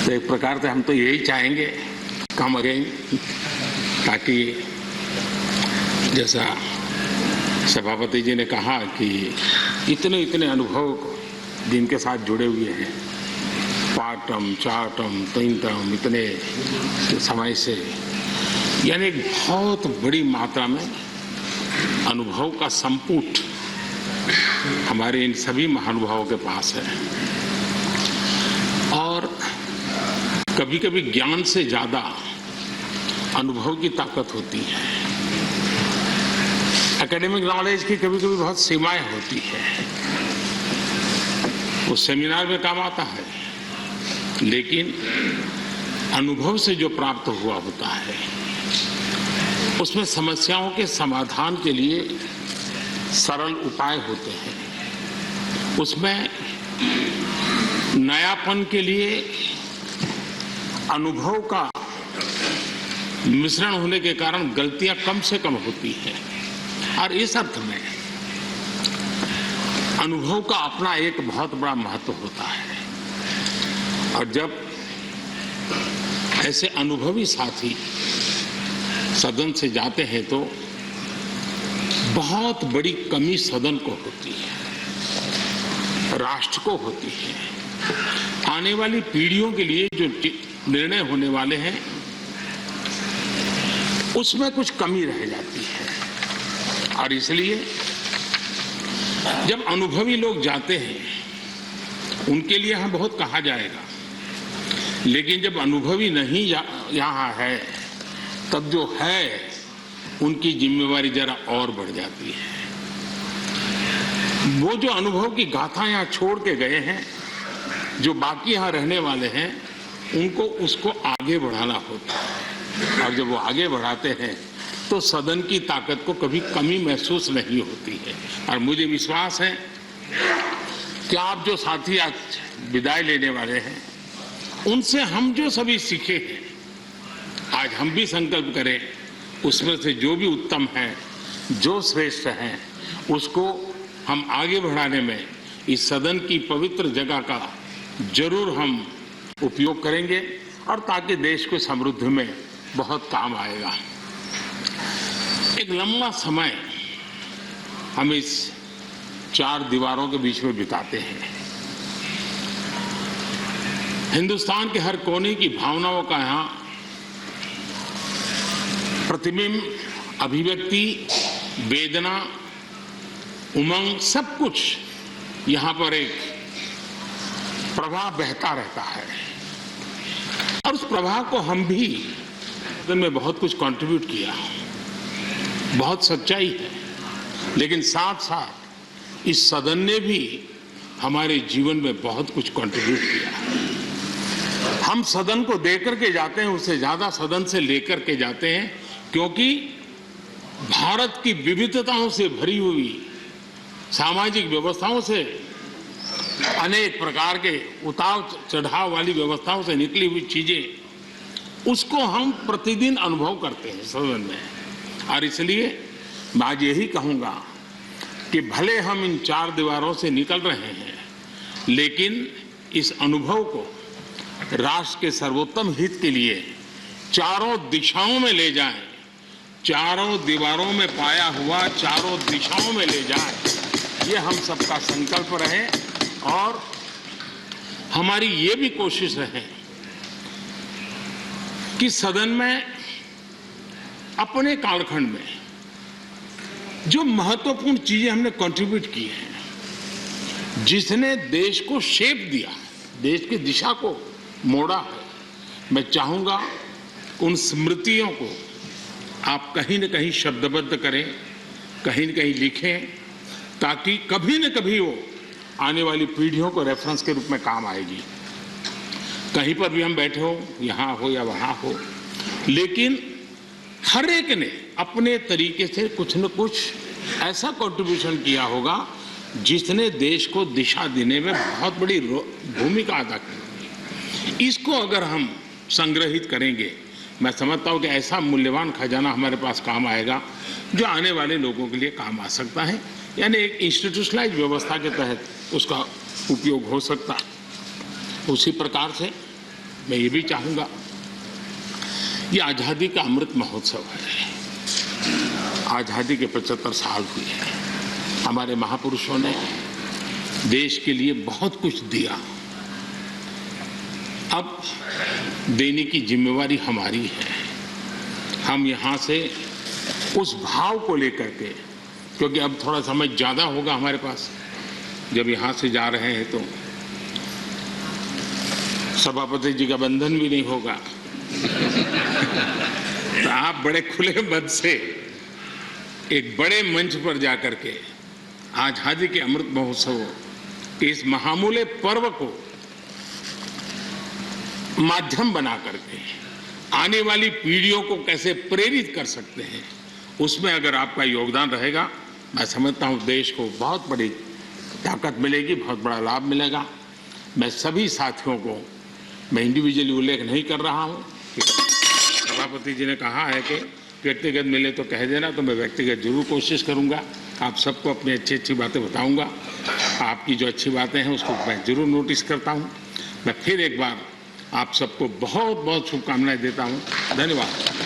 तो एक प्रकार से हम तो यही चाहेंगे कम अगेन, ताकि जैसा सभापति जी ने कहा कि इतने इतने अनुभव जिनके साथ जुड़े हुए हैं, पार्टम चार्टम तीनटम इतने समय से, यानी एक बहुत बड़ी मात्रा में अनुभव का संपुट हमारे इन सभी महानुभावों के पास है। और कभी कभी ज्ञान से ज्यादा अनुभव की ताकत होती है। एकेडमिक नॉलेज की कभी कभी बहुत सीमाएं होती है, वो सेमिनार में काम आता है, लेकिन अनुभव से जो प्राप्त हुआ होता है उसमें समस्याओं के समाधान के लिए सरल उपाय होते हैं, उसमें नयापन के लिए अनुभव का मिश्रण होने के कारण गलतियां कम से कम होती हैं। और इस अर्थ में अनुभव का अपना एक बहुत बड़ा महत्व होता है। और जब ऐसे अनुभवी साथी सदन से जाते हैं तो बहुत बड़ी कमी सदन को होती है, राष्ट्र को होती है। आने वाली पीढ़ियों के लिए जो निर्णय होने वाले हैं उसमें कुछ कमी रह जाती है। और इसलिए जब अनुभवी लोग जाते हैं उनके लिए यहाँ बहुत कहा जाएगा, लेकिन जब अनुभवी नहीं यहाँ है तब जो है उनकी जिम्मेवारी जरा और बढ़ जाती है। वो जो अनुभव की गाथा यहाँ छोड़ के गए हैं, जो बाकी यहाँ रहने वाले हैं, उनको उसको आगे बढ़ाना होता है। और जब वो आगे बढ़ाते हैं तो सदन की ताकत को कभी कमी महसूस नहीं होती है। और मुझे विश्वास है कि आप जो साथी आज विदाई लेने वाले हैं उनसे हम जो सभी सीखे हैं, आज हम भी संकल्प करें उसमें से जो भी उत्तम है, जो श्रेष्ठ है, उसको हम आगे बढ़ाने में इस सदन की पवित्र जगह का जरूर हम उपयोग करेंगे, और ताकि देश को समृद्धि में बहुत काम आएगा। एक लंबा समय हम इस चार दीवारों के बीच में बिताते हैं। हिंदुस्तान के हर कोने की भावनाओं का यहाँ प्रतिबिंब, अभिव्यक्ति, वेदना, उमंग, सब कुछ यहाँ पर एक प्रवाह बहता रहता है। और उस प्रवाह को हम भी में बहुत कुछ कंट्रीब्यूट किया, बहुत सच्चाई है, लेकिन साथ साथ इस सदन ने भी हमारे जीवन में बहुत कुछ कंट्रीब्यूट किया। हम सदन को देकर के जाते हैं, उससे ज्यादा सदन से लेकर के जाते हैं, क्योंकि भारत की विविधताओं से भरी हुई सामाजिक व्यवस्थाओं से, अनेक प्रकार के उतार चढ़ाव वाली व्यवस्थाओं से निकली हुई चीजें, उसको हम प्रतिदिन अनुभव करते हैं सदन में। और इसलिए मैं आज यही कहूंगा कि भले हम इन चार दीवारों से निकल रहे हैं, लेकिन इस अनुभव को राष्ट्र के सर्वोत्तम हित के लिए चारों दिशाओं में ले जाएं, चारों दीवारों में पाया हुआ चारों दिशाओं में ले जाएं, ये हम सबका संकल्प रहे। और हमारी ये भी कोशिश रहे कि सदन में अपने कालखंड में जो महत्वपूर्ण चीजें हमने कंट्रीब्यूट की हैं, जिसने देश को शेप दिया, देश की दिशा को मोड़ा है, मैं चाहूंगा उन स्मृतियों को आप कहीं न कहीं शब्दबद्ध करें, कहीं न कहीं लिखें, ताकि कभी न कभी वो आने वाली पीढ़ियों को रेफरेंस के रूप में काम आएगी। कहीं पर भी हम बैठे हो, यहाँ हो या वहाँ हो, लेकिन हर एक ने अपने तरीके से कुछ न कुछ ऐसा कंट्रीब्यूशन किया होगा जिसने देश को दिशा देने में बहुत बड़ी भूमिका अदा की। इसको अगर हम संग्रहित करेंगे, मैं समझता हूँ कि ऐसा मूल्यवान खजाना हमारे पास काम आएगा जो आने वाले लोगों के लिए काम आ सकता है। यानी एक इंस्टीट्यूशनलाइज व्यवस्था के तहत उसका उपयोग हो सकता है। उसी प्रकार से मैं ये भी चाहूंगा, ये आज़ादी का अमृत महोत्सव है। आज़ादी के 75 साल हुए हैं। हमारे महापुरुषों ने देश के लिए बहुत कुछ दिया। अब देने की जिम्मेवारी हमारी है। हम यहाँ से उस भाव को लेकर के, क्योंकि अब थोड़ा समय ज़्यादा होगा हमारे पास, जब यहाँ से जा रहे हैं तो सभापति जी का बंधन भी नहीं होगा। तो आप बड़े खुले मन से एक बड़े मंच पर जाकर के आज़ादी के अमृत महोत्सव इस महामूल्य पर्व को माध्यम बना करके आने वाली पीढ़ियों को कैसे प्रेरित कर सकते हैं, उसमें अगर आपका योगदान रहेगा, मैं समझता हूं देश को बहुत बड़ी ताकत मिलेगी, बहुत बड़ा लाभ मिलेगा। मैं सभी साथियों को, मैं इंडिविजुअली उल्लेख नहीं कर रहा हूं, सभापति जी ने कहा है कि व्यक्तिगत मिले तो कह देना, तो मैं व्यक्तिगत जरूर कोशिश करूंगा। आप सबको अपनी अच्छी अच्छी बातें बताऊंगा। आपकी जो अच्छी बातें हैं उसको मैं जरूर नोटिस करता हूं। मैं फिर एक बार आप सबको बहुत बहुत शुभकामनाएं देता हूं। धन्यवाद।